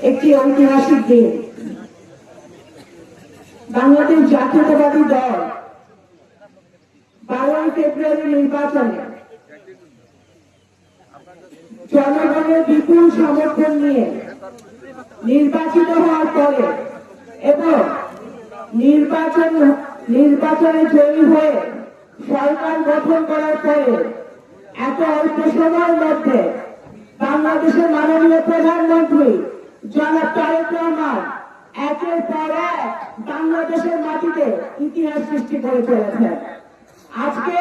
একটি ঐতিহাসিক দিন। বাংলাদেশ জাতীয়তাবাদী দল 12 ফেব্রুয়ারি নির্বাচনে জনগণের বিপুল সমর্থন নিয়ে নির্বাচিত হওয়ার পরে এবং নির্বাচনে জয়ী হয়ে সরকার গঠন করার পরে এত অল্প সময়ের মধ্যে বাংলাদেশের মাননীয় প্রধানমন্ত্রী জনাব তারেক রহমান একের পর এক বাংলাদেশের মাটিতে ইতিহাস সৃষ্টি করে চলেছেন। আজকে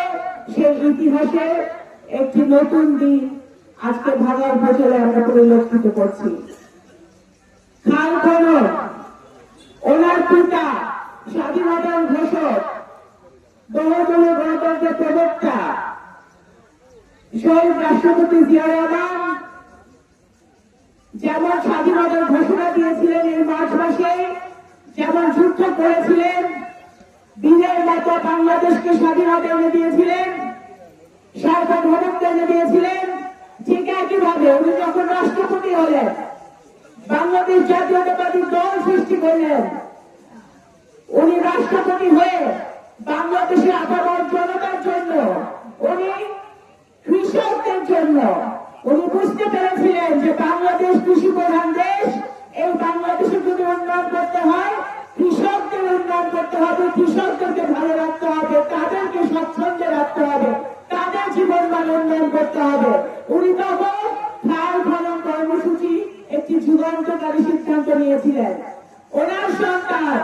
সেই ইতিহাসের একটি নতুন দিন আজকে ভাঙা উপজেলায় আমরা পরিলক্ষিত করছি। খাল খনন, ওনার পিতা স্বাধীনতার ঘোষক, বহুদলীয় গণতন্ত্রের প্রবক্তা শহীদ রাষ্ট্রপতি জিয়া রহমান যেমন স্বাধীনতার ঘোষণা দিয়েছিলেন এই মার্চ মাসে, যেমন যুদ্ধ করেছিলেন, বীরের মতো বাংলাদেশকে স্বাধীনতা এনে দিয়েছিলেন, সার্বভৌমত্ব এনে দিয়েছিলেন, ঠিক একইভাবে উনি যখন রাষ্ট্রপতি হলেন, বাংলাদেশ জাতীয়তাবাদী দল সৃষ্টি করলেন, উনি রাষ্ট্রপতি হয়ে বাংলাদেশের আপামর জনতার জন্য, উনি কৃষকদের জন্য, উনি বুঝতে পেরেছিলেন যে বাংলাদেশ কৃষি প্রধান দেশ, এই বাংলাদেশে যদি উন্নয়ন করতে হয় কৃষকদের উন্নয়ন করতে হবে, কৃষকদেরকে ভালো রাখতে হবে, তাদেরকে স্বচ্ছন্দে রাখতে হবে, তাদের জীবন মান উন্নয়ন করতে হবে। উনি তখন খাল খনন কর্মসূচি একটি যুগান্তকারী সিদ্ধান্ত নিয়েছিলেন। ওনার সন্তান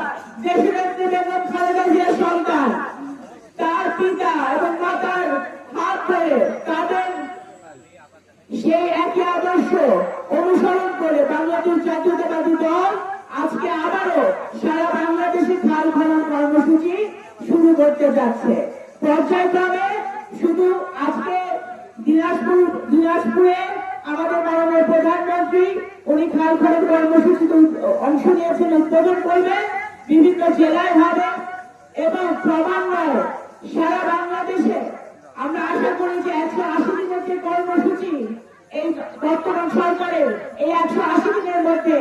দেশনেত্রী বেগম খালেদা জিয়ার সন্তান, তার পিতা এবং মাতার হাত ধরে তাদের সেই একই আদর্শ অনুসরণ করে বাংলাদেশ জাতীয়তাবাদী দল আজকে আবারও সারা বাংলাদেশে খাল খনন কর্মসূচি শুরু করতে যাচ্ছে। পর্যায়ক্রমে শুধু আজকে দিনাজপুরে আমাদের মাননীয় প্রধানমন্ত্রী উনি খাল খনন কর্মসূচিতে অংশ নিয়েছেন, উদ্বোধন করবেন, বিভিন্ন জেলায় হবে এবং ক্রমান্বয়ে সারা বাংলাদেশে আমরা আশা করি যে 180 দিনের যে কর্মসূচি এই বর্তমান সরকারের, এই 180 দিনের মধ্যে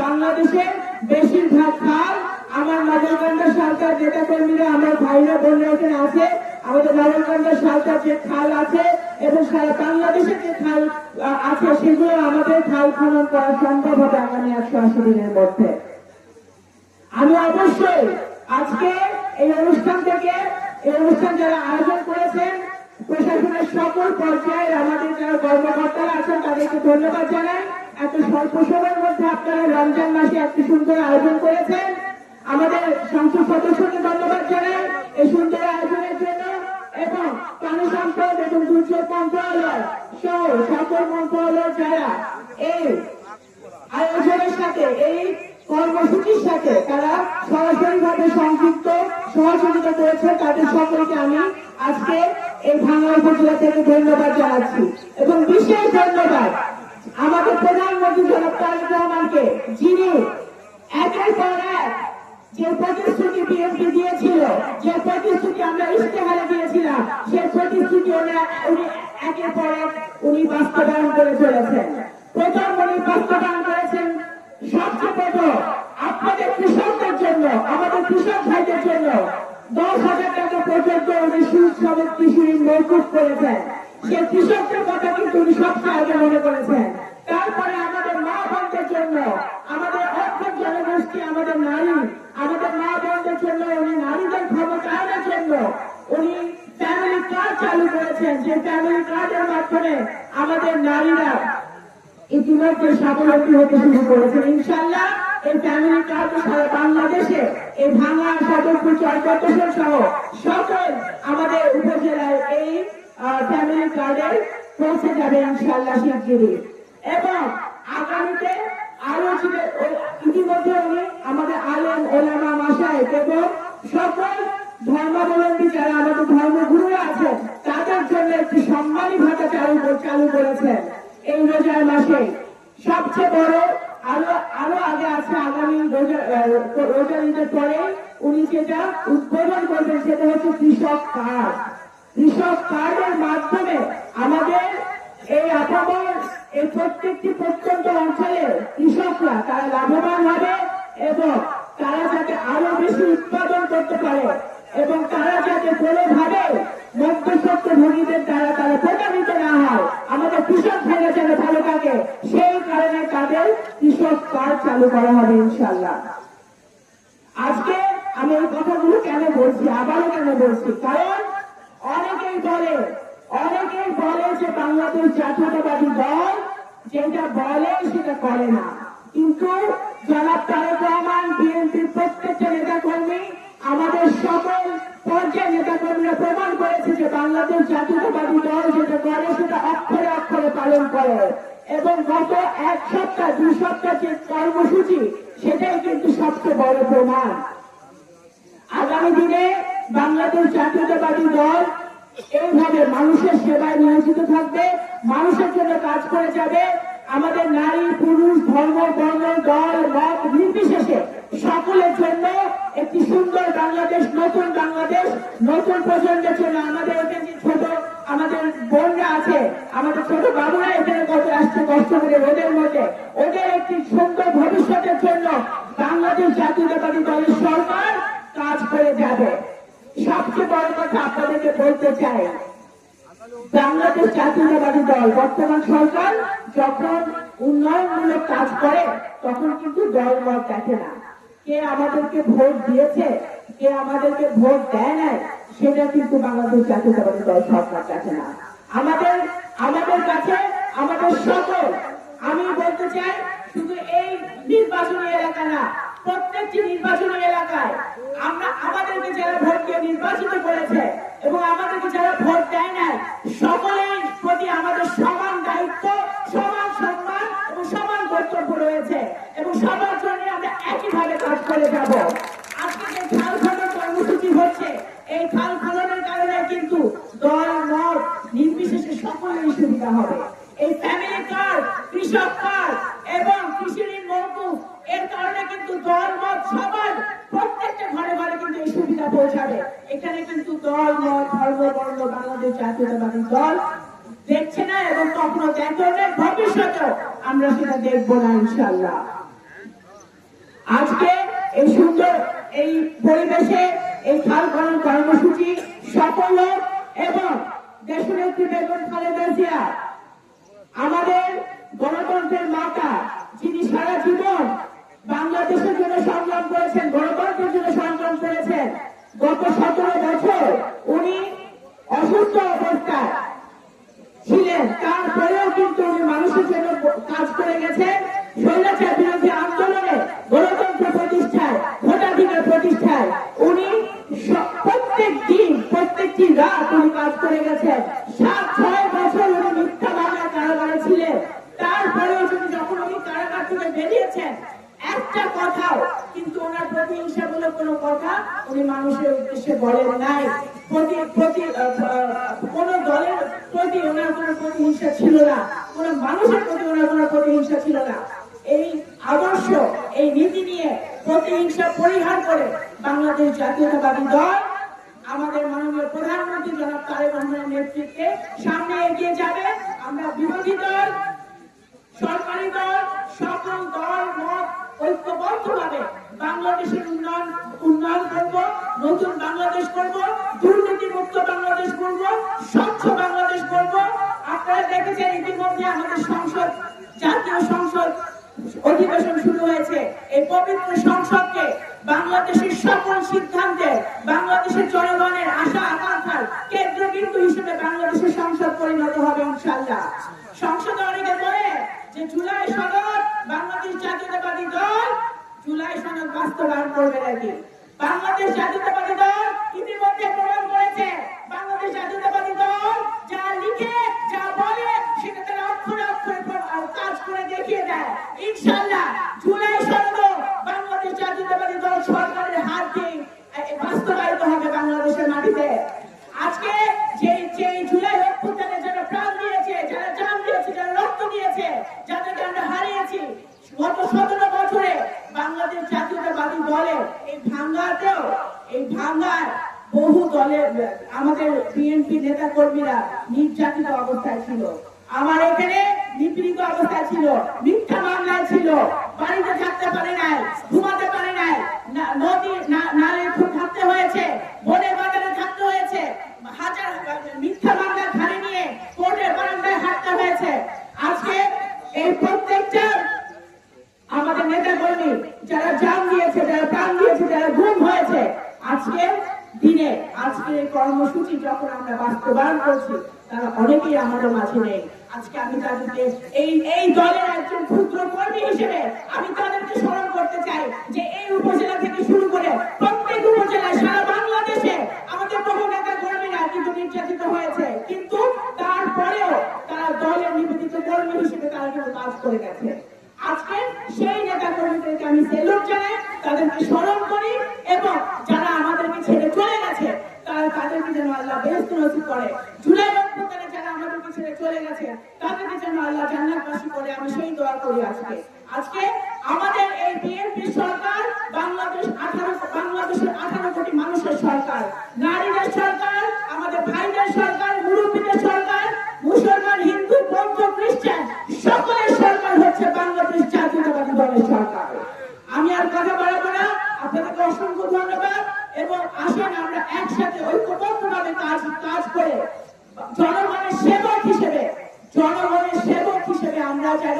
বাংলাদেশের বেশিরভাগ খাল আমার নগরকান্দা সালতার নেতা কর্মীরা, আমার ভাইরা বোনরা এখানে আছে, আমাদের নগরকান্দা সালতার যে খাল আছে এবং সারা বাংলাদেশের যে খাল আছে সেগুলো আমাদের খাল খনন করা সম্ভব হবে আগামী 180 দিনের মধ্যে। আমি অবশ্যই আজকে এই অনুষ্ঠান যারা আয়োজন করেছেন প্রশাসনের সকল পর্যায়ের আমাদের যারা কর্মকর্তারা আছেন তাদেরকে ধন্যবাদ জানাই। এত স্বল্প সময়ের মধ্যে আপনারা রমজান মাসে একটি সুন্দর আয়োজন করেছেন। আমাদের সংসদ সদস্যকে ধন্যবাদ জানাই এই সুন্দর আয়োজনের জন্য এবং পানি সম্পদ এবং দুর্যোগ মন্ত্রণালয় সহ সকল মন্ত্রণালয় যারা এই আয়োজনের সাথে, এই কর্মসূচির সাথে তারা সরাসরি ভাবে সংযুক্ত সহযোগিতা করেছে, তাদের সকলকে আমি আজকে এই ভাঙা উপজেলা থেকে ধন্যবাদ জানাচ্ছি এবং বিশেষ ধন্যবাদ আমাদের প্রধানমন্ত্রী জনাব তারেক রহমানকে, যিনি একের পর এক যে প্রতিশ্রুতি বিএনপি দিয়েছিল, যে প্রতিশ্রুতি আমরা ইশতেহারে দিয়েছিলাম, সেই প্রতিশ্রুতি উনি একের পর এক উনি বাস্তবায়ন করে চলেছেন। প্রথম উনি বাস্তবায়ন করেছেন সবচেয়ে প্রথম আপনাদের কৃষকদের জন্য, আমাদের কৃষক ভাইদের জন্য 10,000 টাকা পর্যন্ত উনি সুদ সমেত কৃষি ঋণ মৌকুফ করেছেন। সে কৃষকদের কথা কিন্তু উনি সবচেয়ে আগে মনে করেছেন। তারপরে আমাদের মা বোনদের জন্য, আমাদের অর্থক জনগোষ্ঠী, আমাদের নারী, আমাদের মা বোনদের জন্য উনি নারীদের ক্ষমতায়নের জন্য উনি ফ্যামিলি কার্ড চালু করেছেন, যে ফ্যামিলি কার্ডের মাধ্যমে আমাদের নারীরা ইতিমধ্যে স্বাবলম্বী হতে শুরু করেছেন। ইনশাল্লাহ এই ফ্যামিলি কার্ড সারা বাংলাদেশে এই ভাঙা, সদরপুর, চরপতসর সহ সকল আমাদের উপজেলায় এই ফ্যামিলি কার্ডের পৌঁছে যাবে ইনশাল্লাহ শিগগিরই। এবং আগামীতে আরো ইতিমধ্যে উনি আমাদের আলেম ওলামা মাশায়েখ এবং সকল ধর্মাবলম্বী যারা আমাদের ধর্মগুরুরা আছেন তাদের জন্য একটি সম্মানী ভাতা চালু করেছেন এই রোজার মাসে। সবচেয়ে বড় আরো আগে আছে আগামী রোজার ঈদের পরে উনি যেটা উদ্বোধন করবেন সেটা হচ্ছে কৃষক কার্ড। কৃষক কার্ডের মাধ্যমে আমাদের এই আপামর এই প্রত্যেকটি প্রত্যন্ত অঞ্চলে কৃষকরা তারা এবং তারা যাতে আরো বেশি উৎপাদন করতে পারে এবং তারা যাতে কোনোভাবে মধ্যস্বত্ব ভোগীদের দ্বারা তারা প্রতারিত না হয়, আমাদের কৃষক ভাইরা যেন ভালো থাকে, সেই কারণে তাদের কৃষক কার্ড চালু করা হবে ইনশাল্লাহ। আজকে আমি এই কথাগুলো কেন বলছি, আবারও কেন বলছি, কারণ অনেকেই বলে যে বাংলাদেশ জাতীয়তাবাদী দল যেটা বলে সেটা করে না, কিন্তু জনাব তারেক রহমান, বিএনপির প্রত্যেকটা নেতা কর্মী, আমাদের সকল পর্যায়ের নেতা কর্মীরা প্রমাণ করেছে যে বাংলাদেশ জাতীয়তাবাদী দল যেটা করে সেটা অক্ষরে অক্ষরে পালন করে এবং গত এক সপ্তাহ 2 সপ্তাহ যে কর্মসূচি সেটাই কিন্তু সবচেয়ে বড় প্রমাণ। আগামী দিনে বাংলাদেশ জাতীয়তাবাদী দল এইভাবে মানুষের সেবায় নিয়োজিত থাকবে, মানুষের জন্য কাজ করে যাবে। আমাদের নারী পুরুষ ধর্ম বর্ণ দল মত নির্বিশেষে সকলের জন্য একটি সুন্দর বাংলাদেশ, নতুন বাংলাদেশ, নতুন প্রজন্মের জন্য। আমাদের এখানে ছোট আমাদের বোনরা আছে, আমাদের ছোট বাবুরা এখানে কত আসছে কষ্ট করে রোদের মধ্যে, ওদের একটি সুন্দর ভবিষ্যতের জন্য বাংলাদেশ জাতীয়তাবাদী দলের সরকার কাজ করে যাবে। সবচেয়ে বড় কথা আপনাদেরকে বলতে চাই, বাংলাদেশ জাতীয়তাবাদী দল বর্তমান সরকার যখন উন্নয়নমূলক কাজ করে তখন কিন্তু দল মত দেখে না, কে আমাদেরকে ভোট দিয়েছে কে আমাদেরকে ভোট দেয় নাই সেটা কিন্তু বাংলাদেশ জাতীয়তাবাদী দল সরকার দেখে না। আমাদের কাছে আমাদের সকল, আমি বলতে চাই শুধু এই নির্বাচনী এলাকা না, প্রত্যেকটি নির্বাচনী এলাকায় আমরা আমাদেরকে যারা ভোট দিয়ে নির্বাচিত করেছে এবং আমাদেরকে যারা ভোট দেয় নাই সকলের প্রতি আমাদের সমান দায়িত্ব, সমান সম্মান এবং সমান কর্তব্য রয়েছে এবং সবার জন্য আমরা একইভাবে কাজ করে যাব। আজকে যে খাল খনন কর্মসূচি হচ্ছে, এই খাল খননের কারণে কিন্তু দল মত নির্বিশেষে সকলেরই সুবিধা হবে। এই ফ্যামিলি কার্ড, কৃষক কার্ড এবং কৃষি ঋণ মওকুফ, এর কারণে কিন্তু দল মত সবার প্রত্যেকটা ঘরে ঘরে কিন্তু এই সুবিধা পৌঁছাবে। এখানে কিন্তু দল মত ধর্ম বর্ণ বাংলাদেশ জাতীয়তাবাদী দল দেখছে না এবং কখনো দেখবে, ভবিষ্যতেও আমরা সেটা দেখবো না ইনশাল্লাহ। আজকে এই সুন্দর এই পরিবেশে এই খাল খনন কর্মসূচি সফল এবং দেশনেত্রী বেগম খালেদা জিয়া, আমাদের গণতন্ত্রের মাতা, যিনি সারা জীবন বাংলাদেশের জন্য সংগ্রাম করেছেন, গণতন্ত্রের জন্য সংগ্রাম করেছেন। গত 17 বছর উনি অসুস্থ অবস্থায় ছিলেন, তারপরেও কিন্তু উনি মানুষের জন্য কাজ করে গেছেন। স্বৈরাচার বিরোধী আন্দোলনে, গণতন্ত্র প্রতিষ্ঠায়, ভোটাধিকার প্রতিষ্ঠায় উনি প্রত্যেক দিন প্রত্যেকটি রাত উনি কাজ করে গেছেন। 7-6 বছর উনি মিথ্যা মামলায় কারাগারে ছিলেন, তারপরেও যখন উনি কারাগার থেকে বেরিয়েছেন একটা কথাও কিন্তু ওনার প্রতিহিংসামূলক কোনো কথা উনি মানুষের উদ্দেশ্যে বলেন নাই। কোন দলের প্রতি ওনার কোনো প্রতিহিংসা ছিল না, কোন মানুষের প্রতি ওনার কোনো প্রতিহিংসা ছিল না। এই আদর্শ, এই নীতি নিয়ে প্রতিহিংসা পরিহার করে বাংলাদেশ জাতীয়তাবাদী দল আমাদের মাননীয় প্রধানমন্ত্রী জনাব তারেক রহমানের নেতৃত্বে সামনে এগিয়ে যাবে। আমরা বিরোধী দল, সরকারি দল, সকল দল মত ঐক্যবদ্ধভাবে বাংলাদেশের উন্নয়ন করব, নতুন বাংলাদেশ করব, দুর্নীতি মুক্ত বাংলাদেশ করব, স্বচ্ছ বাংলাদেশ করব। আপনারা দেখেছেন ইতিমধ্যে আমাদের সংসদ, জাতীয় সংসদ অধিবেশন শুরু হয়েছে। এই পবিত্র সংসদকে বাংলাদেশের সকল সিদ্ধান্তে, বাংলাদেশের জনগণের আশা আকাঙ্ক্ষার কেন্দ্রবিন্দু হিসেবে বাংলাদেশের সংসদ পরিণত হবে ইনশাআল্লাহ। সংসদে অনেকে বলে যে জুলাই সনদ, বাংলাদেশ জাতীয়তাবাদী দল জুলাই সনদ বাস্তবায়ন করবে নাকি? বাংলাদেশ জাতীয়তাবাদী দল ইতিমধ্যে প্রমাণ করেছে, বাংলাদেশ জাতীয়তাবাদী দল যা লিখে যা বলে সেটা তারা অক্ষরে অক্ষরে কাজ করে দেখিয়ে দেয়। ইনশাআল্লাহ জুলাই সনদ বাংলাদেশ জাতীয়তাবাদী দল সরকারের হাত দিয়ে বাস্তবায়িত হবে বাংলাদেশের মাটিতে। আজকে যে জুলাই অভ্যুত্থানে যারা প্রাণ দিয়েছে, যারা জান দিয়েছে, যারা রক্ত দিয়েছে, যাদেরকে আমরা হারিয়েছি গত 17 বছরে, বাংলাদেশ জাতীয়তাবাদী দলের এই ভাঙ্গার বহু দলের আমাদের বিএনপি নেতা কর্মীরা নির্যাতিত অবস্থায় ছিল, আমার এখানে নিপীড়িত অবস্থায় ছিল, মিথ্যা মামলায় ছিল, বাড়িতে থাকতে পারে নাই, ঘুমাতে নদী নালে থাকতে হয়েছে, বনে বাজারে থাকতে হয়েছে, হাজার মিথ্যা মামলা ঘাড়ে নিয়ে কোর্টের বারান্দায় হাঁটতে হয়েছে। আজকে এই প্রত্যেকটা আমাদের নেতা কর্মী যারা জান দিয়েছে, যারা প্রাণ দিয়েছে, যারা গুম হয়েছে, আজকে দিনে আজকে এই কর্মসূচি যখন আমরা বাস্তবায়ন করছি, তারা অনেকেই আমাদের মাঝে নেই। আজকে আমি তাদেরকে এই দলের একজন ক্ষুদ্র কর্মী হিসেবে আমি তাদেরকে স্মরণ করতে চাই যে এই উপজেলা থেকে শুরু করে প্রত্যেক উপজেলায় সারা বাংলাদেশে আমাদের বহু নেতা কর্মীরা কিন্তু নির্যাতিত হয়েছে, কিন্তু তারপরেও তারা দলের নিবেদিত কর্মী হিসেবে তারা কিন্তু কাজ করে গেছে। আজকে সেই নেতা কর্মীদেরকে আমি সেলুট জানাই, তাদেরকে স্মরণ করি এবং যারা আমাদেরকে ছেড়ে চলে গেছে তাদেরকে যেন আল্লাহ বেহেশত নসিব করে। জুলাই অভ্যুত্থানে যারা আমাদেরকে ছেড়ে চলে গেছে তাদেরকে যেন আল্লাহ জান্নাতবাসী করে, আমি সেই দোয়া করি। আজকে আমাদের এই বিএনপি সরকার বাংলাদেশের 18 কোটি মানুষের সরকার, নারীদের সরকার, আমাদের ভাইদের সরকার, মুরব্বীদের সরকার, মুসলমান, হিন্দু, বৌদ্ধ, খ্রিস্টান সকলের সরকার হচ্ছে বাংলাদেশ জাতীয়তাবাদী দলের সরকার। আমি আর কথা বাড়াবো না, আপনাদেরকে অসংখ্য ধন্যবাদ এবং আসেন আমরা একসাথে ঐক্যবদ্ধভাবে কাজ করে জনগণের সেবক হিসেবে আমরা যেন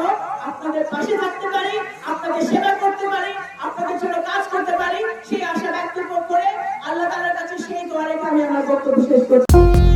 আপনাদের পাশে থাকতে পারি, আপনাদের সেবা করতে পারি, আপনাদের জন্য কাজ করতে পারি, সেই আশা ব্যক্ত করে আল্লাহ তাআলার কাছে সেই দোয়া রেখে আমি আমার বক্তব্য শেষ করছি।